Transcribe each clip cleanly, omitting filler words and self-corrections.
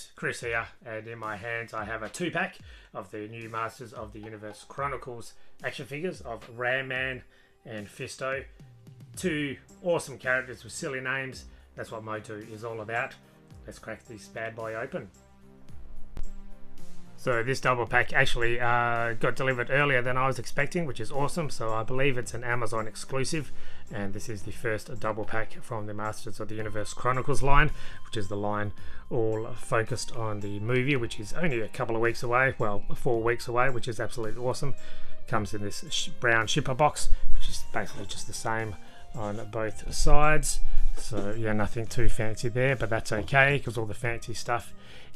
peeps, Chris here, and in my hands I have a 2-pack of the new Masters of the Universe Chronicles action figures of Ram Man and Fisto. Two awesome characters with silly names. That's what Moto is all about. Let's crack this bad boy open. So this double pack actually got delivered earlier than I was expecting, which is awesome. So I believe it's an Amazon exclusive, and this is the first double pack from the Masters of the Universe Chronicles line, which is the line all focused on the movie, which is only a couple of weeks away, well 4 weeks away, which is absolutely awesome. Comes in this brown shipper box, which is basically just the same on both sides. So yeah, nothing too fancy there, but that's okay because all the fancy stuff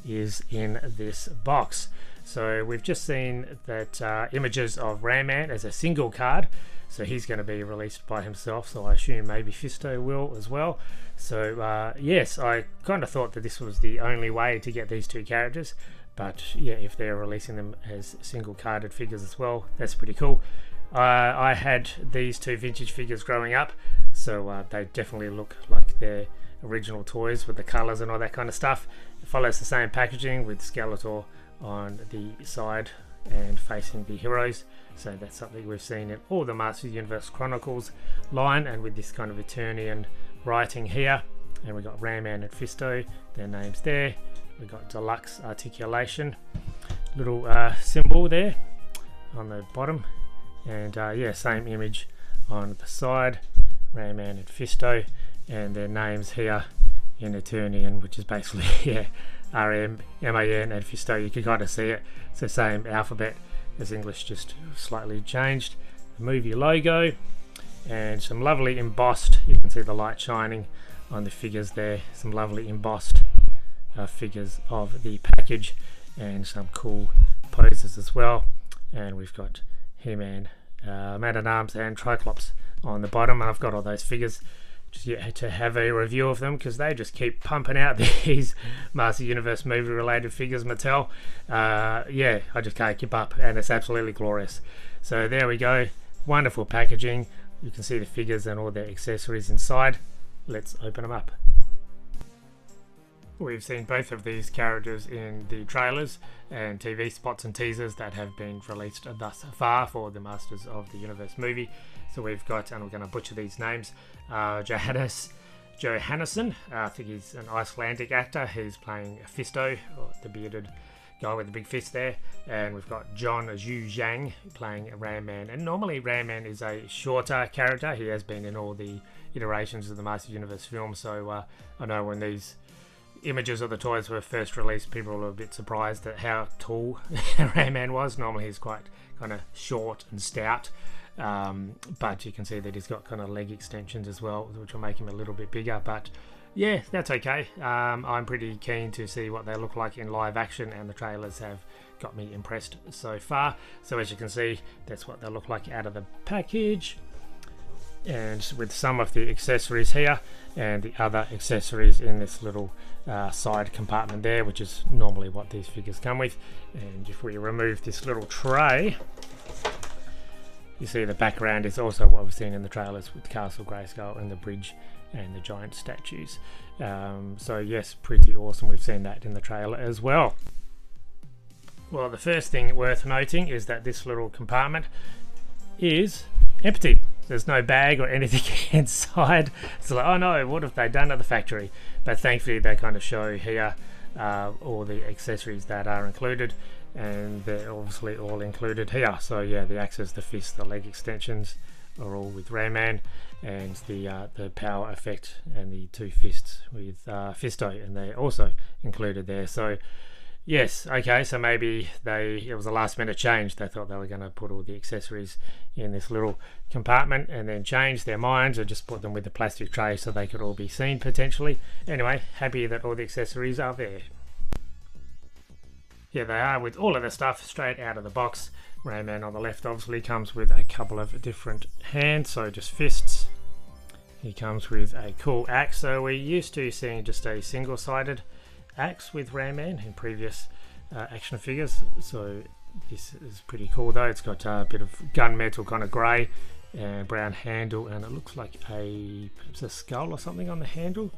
is in this box. So we've just seen that images of Ram Man as a single card, so he's going to be released by himself, so I assume maybe Fisto will as well. So yes, I kind of thought that this was the only way to get these two characters, but yeah, if they're releasing them as single carded figures as well, that's pretty cool. I had these two vintage figures growing up, so they definitely look like their original toys with the colours and all that kind of stuff. It follows the same packaging with Skeletor on the side and facing the heroes, so that's something we've seen in all the Masters of the Universe Chronicles line, and with this kind of Eternian writing here. And we've got Ram Man and Fisto, their names there. We've got deluxe articulation, little symbol there on the bottom, and yeah, same image on the side, Ram Man and Fisto, and their names here in Eternian, which is basically yeah, RM, MAN and Fisto. You can kind of see it. It's the same alphabet as English, just slightly changed. The movie logo and some lovely embossed, you can see the light shining on the figures there, some lovely embossed figures of the package and some cool poses as well. And we've got He-Man, Man-at-Arms and Triclops on the bottom, and I've got all those figures just yet to have a review of them because they just keep pumping out these Master Universe movie related figures, Mattel. Yeah, I just can't keep up, and it's absolutely glorious. So there we go, wonderful packaging. You can see the figures and all their accessories inside. Let's open them up. We've seen both of these characters in the trailers and TV spots and teasers that have been released thus far for the Masters of the Universe movie. So we've got, and we're going to butcher these names, Johannesson. I think he's an Icelandic actor. He's playing Fisto, or the bearded guy with the big fist there. And we've got John Zhu Zhang playing Ram Man. And normally Ram Man is a shorter character. He has been in all the iterations of the Masters Universe film. So I know when these images of the toys were first released, people were a bit surprised at how tall Ram Man was. Normally he's quite kind of short and stout, but you can see that he's got kind of leg extensions as well, which will make him a little bit bigger. But yeah, that's okay. I'm pretty keen to see what they look like in live action, and the trailers have got me impressed so far. So as you can see, that's what they look like out of the package, and with some of the accessories here and the other accessories in this little side compartment there, which is normally what these figures come with. And if we remove this little tray, you see the background is also what we've seen in the trailers with Castle Grayskull and the bridge and the giant statues. So yes, pretty awesome. We've seen that in the trailer as well. Well, the first thing worth noting is that this little compartment is empty. There's no bag or anything inside. It's like, oh no, what have they done at the factory? But thankfully they kind of show here all the accessories that are included, and they're obviously all included here. So yeah, the axes, the fists, the leg extensions are all with Ram Man, and the power effect and the two fists with Fisto, and they're also included there. So yes, okay, so maybe it was a last minute change. They thought they were going to put all the accessories in this little compartment and then change their minds or just put them with the plastic tray so they could all be seen potentially. Anyway, happy that all the accessories are there. Here they are with all of the stuff straight out of the box. Ram Man on the left obviously comes with a couple of different hands, so just fists. He comes with a cool axe. So we're used to seeing just a single-sided axe with Ram Man in previous action figures, so this is pretty cool though. It's got a bit of gunmetal kind of grey and brown handle, and it looks like perhaps a skull or something on the handle.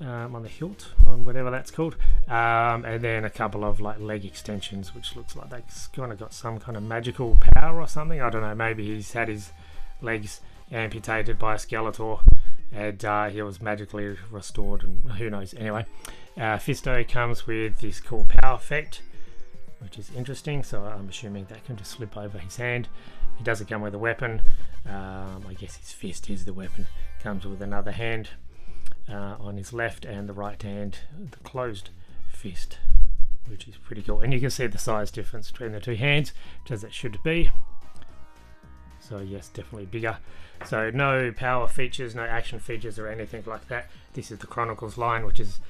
on the hilt, on whatever that's called, and then a couple of like leg extensions, which looks like they've kind of got some kind of magical power or something. I don't know, maybe he's had his legs amputated by a Skeletor and he was magically restored, and who knows. Anyway, Fisto comes with this cool power effect, which is interesting, so I'm assuming that can just slip over his hand. He doesn't come with a weapon. I guess his fist is the weapon. Comes with another hand on his left, and the right hand, the closed fist, which is pretty cool. And you can see the size difference between the two hands, as it should be. So yes, definitely bigger. So no power features, no action features or anything like that. This is the Chronicles line, which is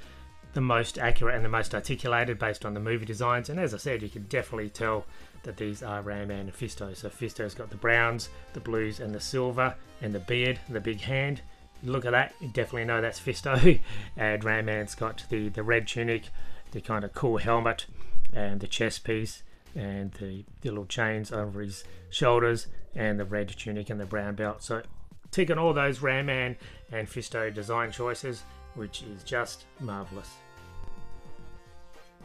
the most accurate and the most articulated based on the movie designs. And as I said, you can definitely tell that these are Ram Man and Fisto. So Fisto's got the browns, the blues and the silver, and the beard, the big hand. Look at that, you definitely know that's Fisto. And Ram Man's got the red tunic, the kind of cool helmet, and the chest piece, and the little chains over his shoulders, and the red tunic and the brown belt. So ticking all those Ram Man and Fisto design choices, which is just marvellous.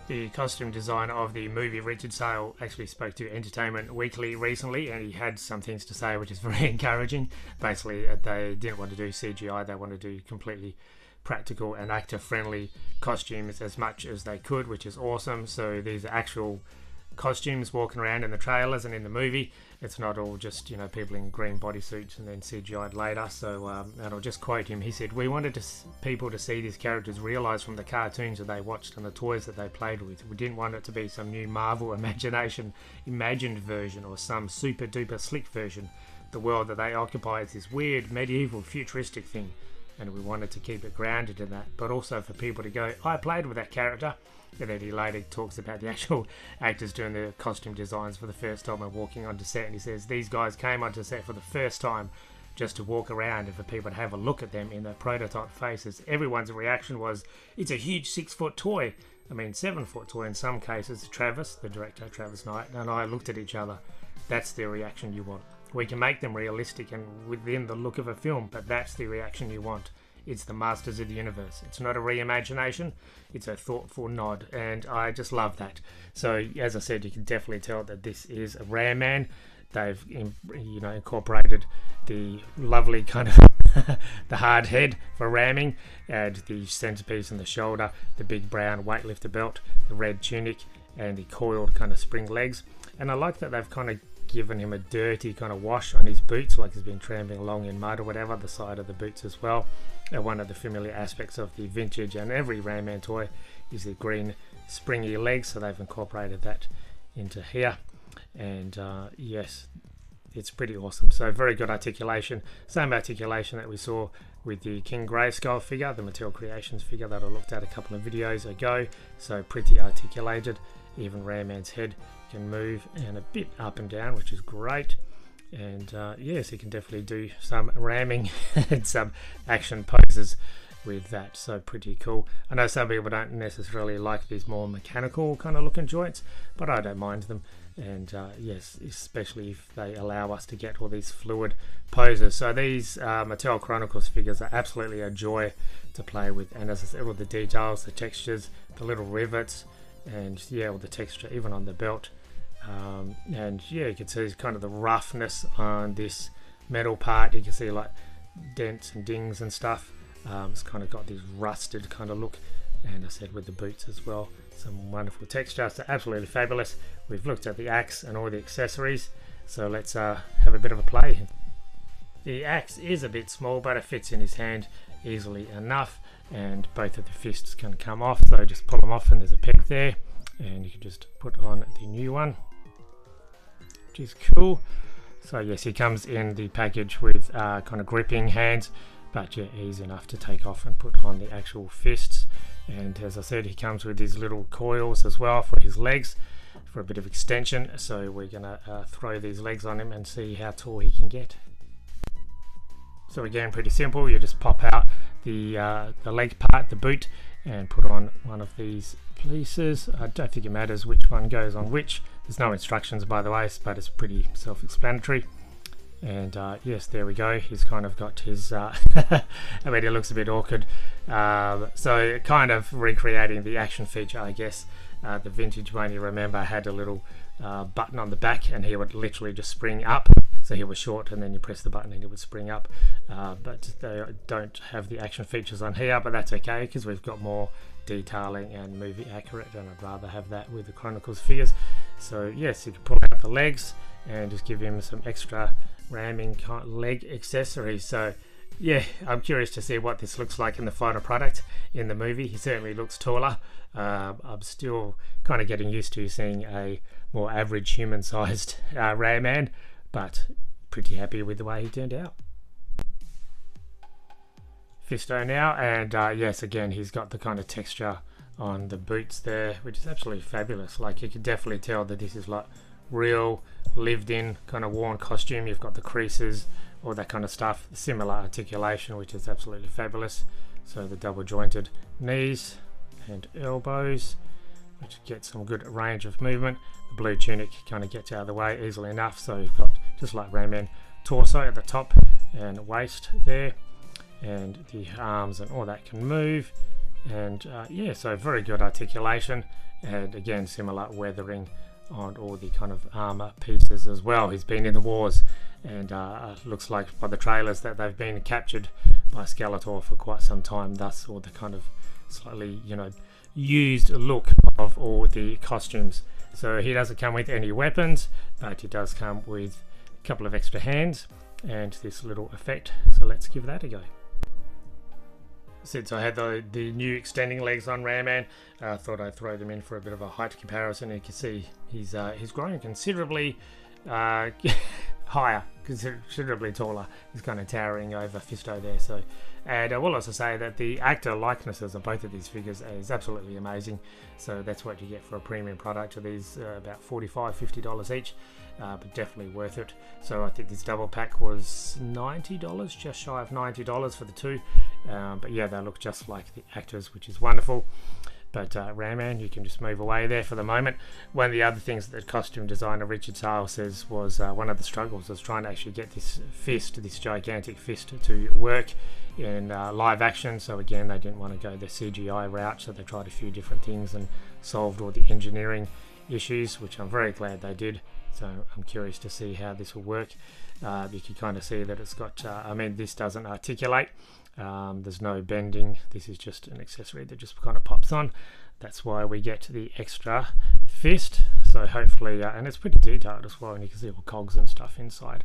The costume designer of the movie, Richard Sale, actually spoke to Entertainment Weekly recently, and he had some things to say which is very encouraging. Basically, they didn't want to do CGI, they wanted to do completely practical and actor-friendly costumes as much as they could, which is awesome. So these are actual costumes walking around in the trailers and in the movie. It's not all just, you know, people in green bodysuits and then CGI'd later. So and I'll just quote him. He said, "We wanted people to see these characters realised from the cartoons that they watched and the toys that they played with. We didn't want it to be some new Marvel imagined version or some super duper slick version. The world that they occupy is this weird medieval futuristic thing, and we wanted to keep it grounded in that, but also for people to go, I played with that character." And then he later talks about the actual actors doing the costume designs for the first time and walking onto set, and he says these guys came onto set for the first time just to walk around and for people to have a look at them in their prototype faces. Everyone's reaction was, it's a huge 6-foot toy. I mean, 7-foot toy in some cases. Travis, the director, Travis Knight, and I looked at each other. That's the reaction you want. We can make them realistic and within the look of a film, but that's the reaction you want. It's the Masters of the Universe. It's not a reimagination, it's a thoughtful nod, and I just love that. So as I said, you can definitely tell that this is a Ram Man. They've incorporated the lovely kind of the hard head for ramming, and the centerpiece and the shoulder, the big brown weightlifter belt, the red tunic, and the coiled kind of spring legs. And I like that they've kind of given him a dirty kind of wash on his boots, like he's been tramping along in mud or whatever, the side of the boots as well. And one of the familiar aspects of the vintage and every Ram Man toy is the green springy legs, so they've incorporated that into here. And yes, it's pretty awesome. So very good articulation, same articulation that we saw with the King Grayskull figure, the Mattel Creations figure that I looked at a couple of videos ago. So pretty articulated. Even Ram Man's head can move and a bit up and down, which is great. And yes, he can definitely do some ramming and some action poses with that, so pretty cool. I know some people don't necessarily like these more mechanical kind of looking joints, but I don't mind them. And yes, especially if they allow us to get all these fluid poses. So these Mattel Chronicles figures are absolutely a joy to play with, and as I said, all the details, the textures, the little rivets, and yeah, all the texture even on the belt. And yeah, you can see kind of the roughness on this metal part. You can see like dents and dings and stuff. It's kind of got this rusted kind of look, and I said with the boots as well, some wonderful texture. So absolutely fabulous. We've looked at the axe and all the accessories, so let's have a bit of a play. The axe is a bit small, but it fits in his hand easily enough, and both of the fists can come off, so just pull them off and there's a peg there, and you can just put on the new one, which is cool. So yes, he comes in the package with kind of gripping hands, but yeah, easy enough to take off and put on the actual fists. And as I said, he comes with these little coils as well for his legs, for a bit of extension. So we're gonna throw these legs on him and see how tall he can get. So again, pretty simple. You just pop out the leg part, the boot, and put on one of these pieces. I don't think it matters which one goes on which. There's no instructions, by the way, but it's pretty self-explanatory. And yes, there we go. He's kind of got his I mean, it looks a bit awkward, so kind of recreating the action feature, I guess. The vintage one, you remember, had a little button on the back, and he would literally just spring up. So he was short, and then you press the button and he would spring up. But they don't have the action features on here, but that's okay because we've got more detailing and movie accurate, and I'd rather have that with the Chronicles figures. So yes, you can pull out the legs and just give him some extra ramming leg accessories. So yeah, I'm curious to see what this looks like in the final product in the movie. He certainly looks taller. I'm still kind of getting used to seeing a more average human-sized Ram Man, but pretty happy with the way he turned out. Fisto now, and yes, again, he's got the kind of texture on the boots there, which is absolutely fabulous. Like, you can definitely tell that this is like real lived in kind of worn costume. You've got the creases, all that kind of stuff, similar articulation, which is absolutely fabulous. So the double jointed knees and elbows, which gets some good range of movement. The blue tunic kind of gets out of the way easily enough, so you've got, just like Ram Man, torso at the top and waist there, and the arms and all that can move. And yeah, so very good articulation, and again, similar weathering on all the kind of armor pieces as well. He's been in the wars, and looks like by the trailers that they've been captured by Skeletor for quite some time, thus all the kind of slightly, you know, used look of all the costumes. So he doesn't come with any weapons, but he does come with a couple of extra hands and this little effect. So let's give that a go. Since I had the new extending legs on Ram Man, I thought I'd throw them in for a bit of a height comparison. You can see he's growing considerably higher, considerably taller. He's kind of towering over Fisto there. So, and I will also say that the actor likenesses of both of these figures is absolutely amazing. So that's what you get for a premium product. Of these about $45, $50 each, but definitely worth it. So I think this double pack was $90, just shy of $90 for the two. But yeah, they look just like the actors, which is wonderful. But Ram Man, you can just move away there for the moment. One of the other things that costume designer Richard Sale says was one of the struggles was trying to actually get this fist, this gigantic fist, to work in live action. So again, they didn't want to go the CGI route, so they tried a few different things and solved all the engineering issues, which I'm very glad they did. So I'm curious to see how this will work. You can kind of see that it's got, I mean, this doesn't articulate. There's no bending. This is just an accessory that just kind of pops on. That's why we get the extra fist. So hopefully, and it's pretty detailed as well, and you can see all cogs and stuff inside.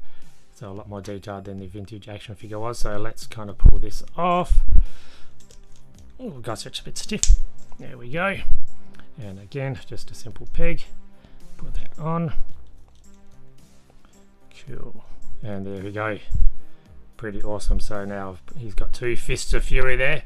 So a lot more detailed than the vintage action figure was. So let's kind of pull this off. Oh, gosh, it's a bit stiff. There we go. And again, just a simple peg. Put that on. Cool. And there we go. Pretty awesome. So now he's got two fists of fury there.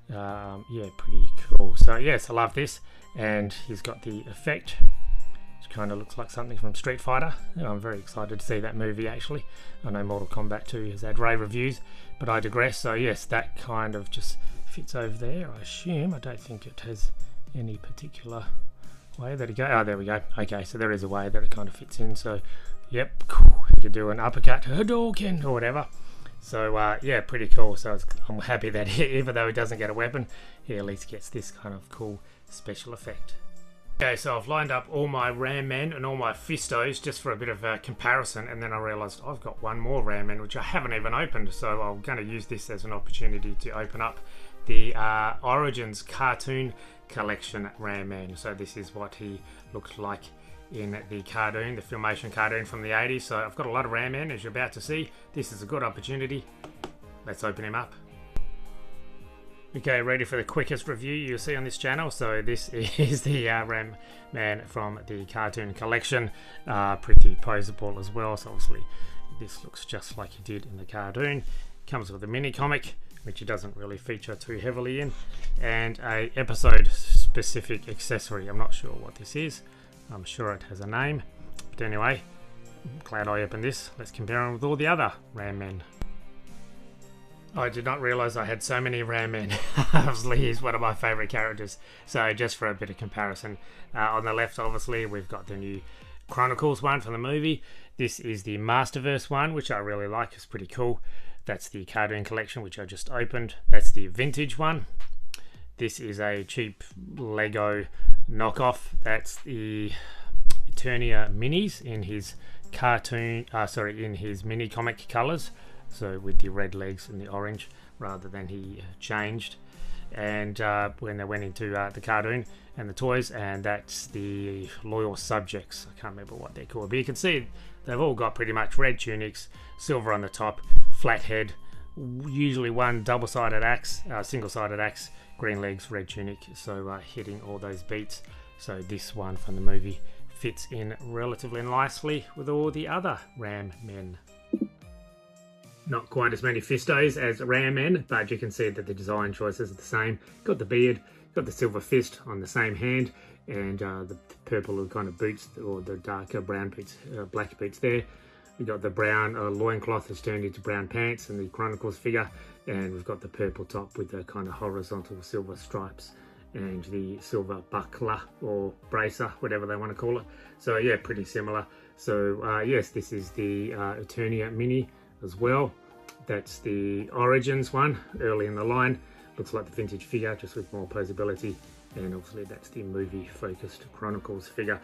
Yeah, pretty cool. So yes, I love this. And he's got the effect, which kind of looks like something from Street Fighter. And I'm very excited to see that movie actually. I know Mortal Kombat 2 has had rave reviews, but I digress. So yes, that kind of just fits over there, I assume. I don't think it has any particular way that it goes. Oh, there we go. Okay, so there is a way that it kind of fits in. So yep, cool. You could do an uppercut, Hadouken, or whatever. So yeah, pretty cool. So I'm happy that even though he doesn't get a weapon, he at least gets this kind of cool special effect. Okay, so I've lined up all my Ram Men and all my Fistos just for a bit of a comparison, and then I realised I've got one more Ram Man which I haven't even opened, so I'm going to use this as an opportunity to open up the Origins cartoon collection Ram Man. So this is what he looked like in the cartoon, the Filmation cartoon from the 80s. So I've got a lot of Ram Man, as you're about to see. This is a good opportunity. Let's open him up. Okay, ready for the quickest review you'll see on this channel. So this is the Ram Man from the cartoon collection. Pretty poseable as well. So obviously this looks just like he did in the cartoon. Comes with a mini comic, which he doesn't really feature too heavily in, and a episode specific accessory. I'm not sure what this is. I'm sure it has a name, but anyway, I'm glad I opened this. Let's compare him with all the other Ram Men. I did not realise I had so many Ram Men. Obviously, he's one of my favourite characters. So just for a bit of comparison, on the left, obviously, we've got the new Chronicles one from the movie. This is the Masterverse one, which I really like. It's pretty cool. That's the cartoon collection, which I just opened. That's the vintage one. This is a cheap Lego knockoff. That's the Eternia minis in his in his mini comic colors. So with the red legs and the orange, rather than he changed. And when they went into the cartoon and the toys, and that's the loyal subjects. I can't remember what they're called, but you can see they've all got pretty much red tunics, silver on the top, flat head, usually one double-sided axe, single-sided axe, green legs, red tunic, so hitting all those beats. So this one from the movie fits in relatively nicely with all the other Ram Men. Not quite as many Fistos as Ram Men, but you can see that the design choices are the same. Got the beard, got the silver fist on the same hand, and the purple kind of boots, or the darker brown boots, black boots there. We've got the brown loincloth that's turned into brown pants and the Chronicles figure, and we've got the purple top with the kind of horizontal silver stripes and the silver buckler or bracer, whatever they want to call it. So yeah, pretty similar. So yes, this is the Eternia mini as well. That's the Origins one, early in the line. Looks like the vintage figure, just with more posability. And obviously that's the movie-focused Chronicles figure.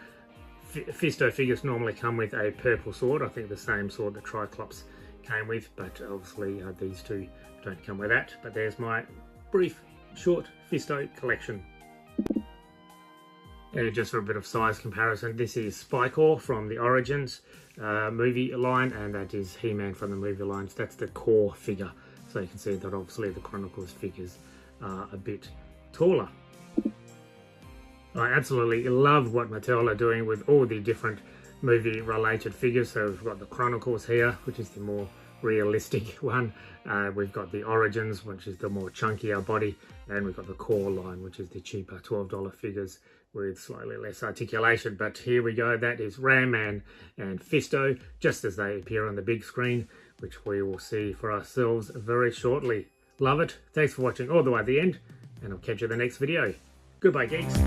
Fisto figures normally come with a purple sword. I think the same sword that Triclops came with, but obviously these two don't come with that. But there's my brief, short Fisto collection. And just for a bit of size comparison, this is Spycore from the Origins movie line, and that is He-Man from the movie lines. That's the core figure. So you can see that obviously the Chronicles figures are a bit taller. I absolutely love what Mattel are doing with all the different movie related figures. So we've got the Chronicles here, which is the more realistic one. We've got the Origins, which is the more chunkier body, and we've got the core line, which is the cheaper $12 figures with slightly less articulation. But here we go, that is Ram Man and Fisto, just as they appear on the big screen, which we will see for ourselves very shortly. Love it. Thanks for watching all the way to the end, and I'll catch you in the next video. Goodbye, geeks.